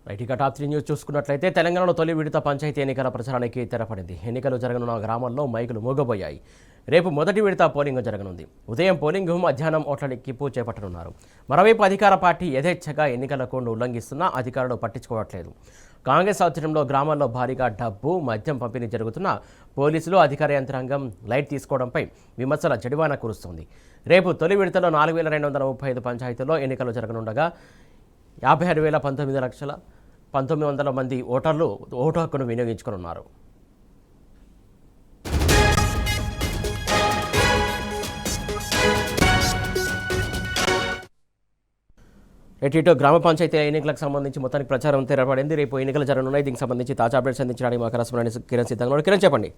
Right ఇక top 3 news చూసుకున్నట్లయితే తెలంగాణలో తొలి విడత పంచాయతీ ఎన్నికల ప్రచారానికి తెరపడింది. ఎన్నికలు జరగనున్న గ్రామాల్లో మైకులు మూగబోయాయి. రేపు మొదటి విడత పోలింగ్ జరగనుంది. ఉదయం పోలింగ్, మధ్యాహ్నం ఓట్ల లెక్కింపు చేపట్టనున్నారు. మరోవైపు అధికార పార్టీ యథేచ్ఛగా ఎన్నికల కోడ్ను ఉల్లంఘిస్తున్నా అధికారులు పట్టించుకోవట్లేదు. కాంగ్రెస్ ఆధ్వర్యంలో గ్రామాల్లో భారీగా డబ్బు, మద్యం పంపిణీ జరుగుతున్న పోలీసులు, అధికార యంత్రాంగం లైట్ తీసుకోవడంపై విమర్శల జడివాన కురుస్తోంది. రేపు తొలి విడతలో 4,235 పంచాయతీల్లో ఎన్నికలు జరగనుండగా 56,19,1900 మంది ఓటర్లు ఓటు హక్కును వినియోగించుకున్నారు. ఇటు గ్రామ పంచాయతీ ఎన్నికలకు సంబంధించి మొత్తానికి ప్రచారం తెరపడింది. రేపు ఎన్నికలు జరగనున్నాయి. దీనికి సంబంధించి తాజా అప్డేట్స్ అందించడానికి మా కరెస్పాండెంట్ కిరణ్ సిద్ధంగా. కిరణ్, చెప్పండి.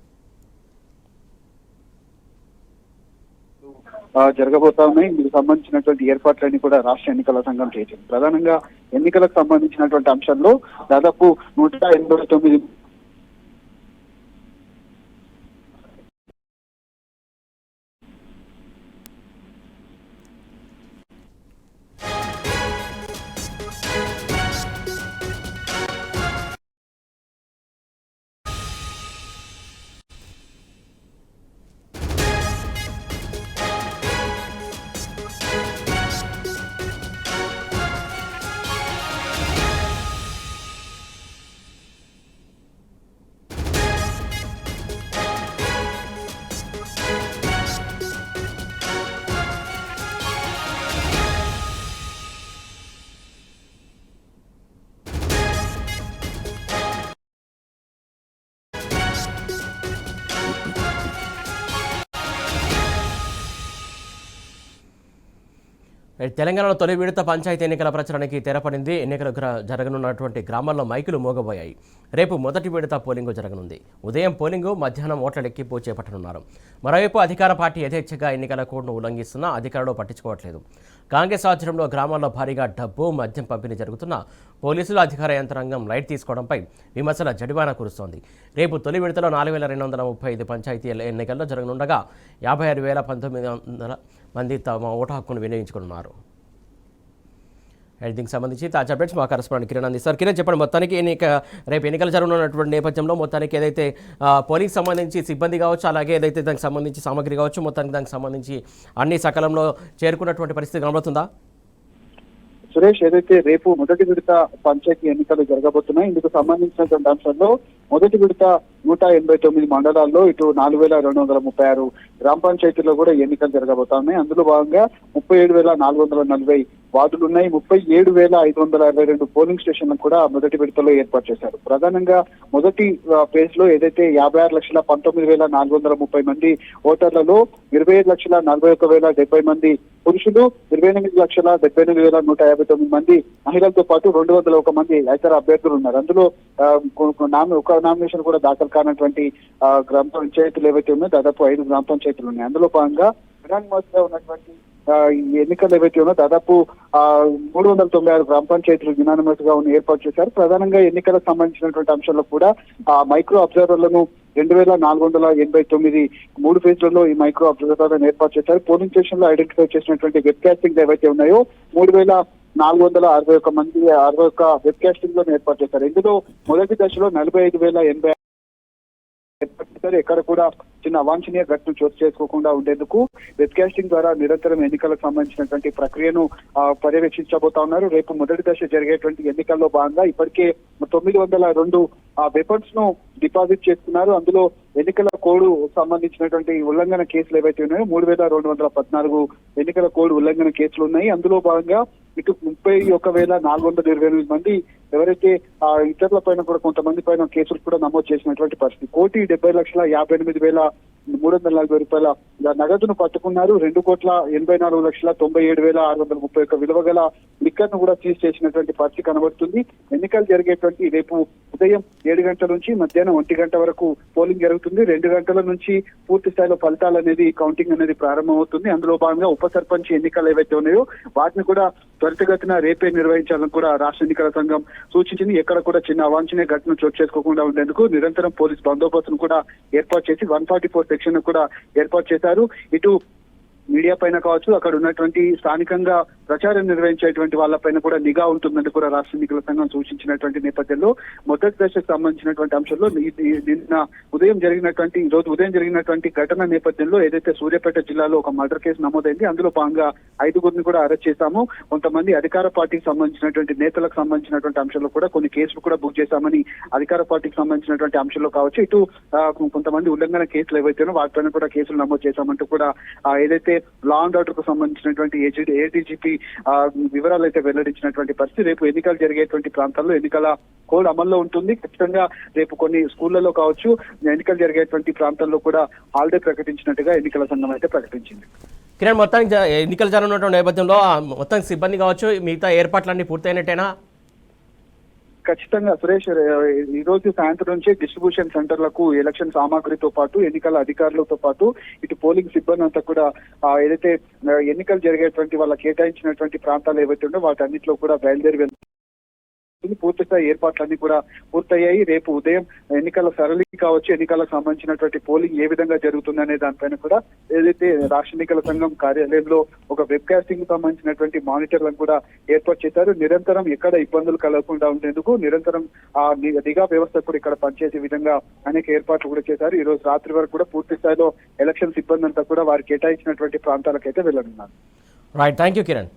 జరగబోతా ఉన్నాయి. ఇందుకు సంబంధించినటువంటి ఏర్పాట్లన్నీ కూడా రాష్ట్ర ఎన్నికల సంఘం చేసింది. ప్రధానంగా ఎన్నికలకు సంబంధించినటువంటి అంశాల్లో దాదాపు 189 తెలంగాణలో తొలి విడత పంచాయతీ ఎన్నికల ప్రచారానికి తెరపడింది. ఎన్నికలు జరగనున్నటువంటి గ్రామాల్లో మైకులు మోగబోయాయి. రేపు మొదటి విడత పోలింగు జరగనుంది. ఉదయం పోలింగు, మధ్యాహ్నం ఓట్ల లెక్కింపు చేపట్టనున్నారు. మరోవైపు అధికార పార్టీ యథేచ్ఛగా ఎన్నికల కోడ్ను ఉల్లంఘిస్తున్నా అధికారులు పట్టించుకోవట్లేదు. కాంగ్రెస్ ఆధ్వర్యంలో గ్రామాల్లో భారీగా డబ్బు, మద్యం పంపిణీ జరుగుతున్న పోలీసులు, అధికార యంత్రాంగం లైట్ తీసుకోవడంపై విమర్శల జడివాన కురుస్తోంది. రేపు తొలి విడతలో 4,235 పంచాయతీ ఎన్నికల్లో జరగనుండగా 56,1900 మంది తమ ఓటు హక్కును వినియోగించుకున్నారు. దీనికి సంబంధించి తాజా అప్డేట్స్ మా కరెస్పాండెంట్ కిరణ్ అందిస్తారు. కిరణ్, చెప్పండి. మొత్తానికి రేపు ఎన్నికలు జరగనున్నటువంటి నేపథ్యంలో మొత్తానికి ఏదైతే పోలింగ్ సంబంధించి సిబ్బంది కావచ్చు, అలాగే ఏదైతే దానికి సంబంధించి సామగ్రి కావచ్చు, మొత్తానికి దానికి సంబంధించి అన్ని సకాలంలో చేరుకున్నటువంటి పరిస్థితి కనబడుతుందా? సురేష్, ఏదైతే రేపు మొదటి విడత పంచాయతీ ఎన్నికలు జరగబోతున్నాయి, ఇందుకు సంబంధించినటువంటి అంశాల్లో మొదటి విడత 189 మండలాల్లో ఇటు 4,236 గ్రామ పంచాయతీల్లో కూడా ఎన్నికలు జరగబోతున్నాయి. అందులో భాగంగా 37,440 వార్డులు ఉన్నాయి. 37,522 పోలింగ్ స్టేషన్లను కూడా మొదటి విడతలో ఏర్పాటు చేశారు. ప్రధానంగా మొదటి ఫేజ్ లో ఏదైతే 56,19,430 మంది ఓటర్లలో 25,41,070 మంది పురుషులు, 28,78,159 మంది మహిళలతో పాటు 201 మంది ఇతర అభ్యర్థులు ఉన్నారు. అందులో ఒక నామినేషన్ కూడా దాఖలు కానటువంటి గ్రామ పంచాయతీలు ఏవైతే ఉన్నాయో దాదాపు 5 గ్రామ పంచాయతీలు ఉన్నాయి. అందులో భాగంగా విరాన్మోస్గా ఉన్నటువంటి ఎన్నికలు ఏవైతే ఉన్నాయో దాదాపు 396 గ్రామ పంచాయతీలు యునానిమస్ గా ఏర్పాటు చేశారు. ప్రధానంగా ఎన్నికలకు సంబంధించినటువంటి అంశాల్లో కూడా మైక్రో అబ్జర్వర్లను 2,489 3 ఫేజ్లలో ఈ మైక్రో అబ్జర్వర్లను ఏర్పాటు చేశారు. పోలింగ్ స్టేషన్ లో ఐడెంటిఫై చేసినటువంటి వెబ్ కాస్టింగ్ ఏవైతే ఉన్నాయో 3,461 మంది 61 వెబ్ కాస్టింగ్ లో ఏర్పాటు చేశారు. ఇందులో మొదటి దశలో 45,080 ఏర్పాటు చేశారు. ఎక్కడ కూడా చిన్న అవాంఛనీయ ఘటన చోటు చేసుకోకుండా ఉండేందుకు వెబ్ కాస్టింగ్ ద్వారా నిరంతరం ఎన్నికలకు సంబంధించినటువంటి ప్రక్రియను పర్యవేక్షించబోతా ఉన్నారు. రేపు మొదటి దశ జరిగేటువంటి ఎన్నికల్లో భాగంగా ఇప్పటికే 902 వెపన్స్ ను డిపాజిట్ చేస్తున్నారు. అందులో ఎన్నికల కోడ్ సంబంధించినటువంటి ఉల్లంఘన కేసులు ఏవైతే ఉన్నాయో 3,214 ఎన్నికల కోడ్ ఉల్లంఘన కేసులు ఉన్నాయి. అందులో భాగంగా ఇటు 31,428 మంది ఎవరైతే ఇతరుల పైన కూడా కొంతమంది పైన కేసులు కూడా నమోదు చేసినటువంటి పరిస్థితి. 1,70,58,340 రూపాయల నగదును పట్టుకున్నారు. 2,84,97,631 విలువ గల లిక్కర్ ను కూడా సీజ్ చేసినటువంటి పరిస్థితి కనబడుతుంది. ఎన్నికలు జరిగేటువంటి రేపు ఉదయం 7 గంటల నుంచి మధ్యాహ్నం 1 గంట వరకు పోలింగ్ జరుగుతుంది. 2 గంటల నుంచి పూర్తి స్థాయిలో ఫలితాలు అనేది కౌంటింగ్ అనేది ప్రారంభమవుతుంది. అందులో భాగంగా ఉప సర్పంచ్ ఎన్నికలు ఏవైతే ఉన్నాయో వాటిని కూడా త్వరితగతిన రేపే నిర్వహించాలని కూడా రాష్ట్ర ఎన్నికల సంఘం సూచించింది. ఎక్కడ కూడా చిన్న అవాంఛనీయ ఘటన చోటు చేసుకోకుండా ఉండేందుకు నిరంతరం పోలీస్ బందోబస్తును కూడా ఏర్పాటు చేసి 144 సెక్షన్ కూడా ఏర్పాటు చేశారు. ఇటు మీడియా పైన కావచ్చు, అక్కడ ఉన్నటువంటి స్థానికంగా ప్రచారం నిర్వహించేటువంటి వాళ్ళపైన కూడా నిఘా ఉంటుందని కూడా రాష్ట్ర ఎన్నికల సంఘం సూచించినటువంటి నేపథ్యంలో మొదటి దశకు సంబంధించినటువంటి అంశంలో ఈ రోజు ఉదయం జరిగినటువంటి ఘటన నేపథ్యంలో ఏదైతే సూర్యాపేట జిల్లాలో ఒక మర్డర్ కేసు నమోదైంది. అందులో భాగంగా 5గురిని కూడా అరెస్ట్ చేశాము. కొంతమంది అధికార పార్టీకి సంబంధించినటువంటి నేతలకు సంబంధించినటువంటి అంశంలో కూడా కొన్ని కేసులు కూడా బుక్ చేశామని, అధికార పార్టీకి సంబంధించినటువంటి అంశంలో కావచ్చు, ఇటు కొంతమంది ఉల్లంఘన కేసులు ఏవైతేనో వాటిపైన కూడా కేసులు నమోదు చేశామంటూ కూడా ఏదైతే లా అండ్ ఆర్డర్ కు సంబంధించినటువంటి ఏడీజీపీ వివరాలు అయితే వెల్లడించినటువంటి పరిస్థితి. రేపు ఎన్నికలు జరిగేటువంటి ప్రాంతాల్లో ఎన్నికల కోడ్ అమల్లో ఉంటుంది. ఖచ్చితంగా రేపు కొన్ని స్కూళ్లలో కావచ్చు, ఎన్నికలు జరిగేటువంటి ప్రాంతాల్లో కూడా హాలిడే ప్రకటించినట్టుగా ఎన్నికల సంఘం అయితే ప్రకటించింది. కిరణ్, మొత్తానికి ఎన్నికలు జరగనున్న నేపథ్యంలో మొత్తం సిబ్బంది కావచ్చు, మిగతా ఏర్పాట్లన్నీ పూర్తయినట్టేనా? ఖచ్చితంగా సురేష్, ఈ రోజు సాయంత్రం నుంచి డిస్ట్రిబ్యూషన్ సెంటర్లకు ఎలక్షన్ సామాగ్రితో పాటు ఎన్నికల అధికారులతో పాటు ఇటు పోలింగ్ సిబ్బంది అంతా కూడా ఏదైతే ఎన్నికలు జరిగేటువంటి వాళ్ళ కేటాయించినటువంటి ప్రాంతాలు ఏవైతే ఉండో వాటన్నిటిలో కూడా బయలుదేరి పూర్తిస్థాయి ఏర్పాట్లన్నీ కూడా పూర్తయ్యాయి. రేపు ఉదయం ఎన్నికల సరళి కావచ్చు, ఎన్నికలకు సంబంధించినటువంటి పోలింగ్ ఏ విధంగా జరుగుతుందనే దానిపైన కూడా ఏదైతే రాష్ట్ర ఎన్నికల సంఘం కార్యాలయంలో ఒక వెబ్ కాస్టింగ్ సంబంధించినటువంటి మానిటర్లను కూడా ఏర్పాటు చేశారు. నిరంతరం ఎక్కడ ఇబ్బందులు కలగకుండా ఉండేందుకు నిరంతరం నిఘా వ్యవస్థ కూడా ఇక్కడ పనిచేసే విధంగా అనేక ఏర్పాట్లు కూడా చేశారు. ఈ రోజు రాత్రి వరకు కూడా పూర్తి స్థాయిలో ఎలక్షన్ సిబ్బంది అంతా కూడా వారు కేటాయించినటువంటి ప్రాంతాలకైతే వెళ్ళనున్నారు. Right, thank you Kiran.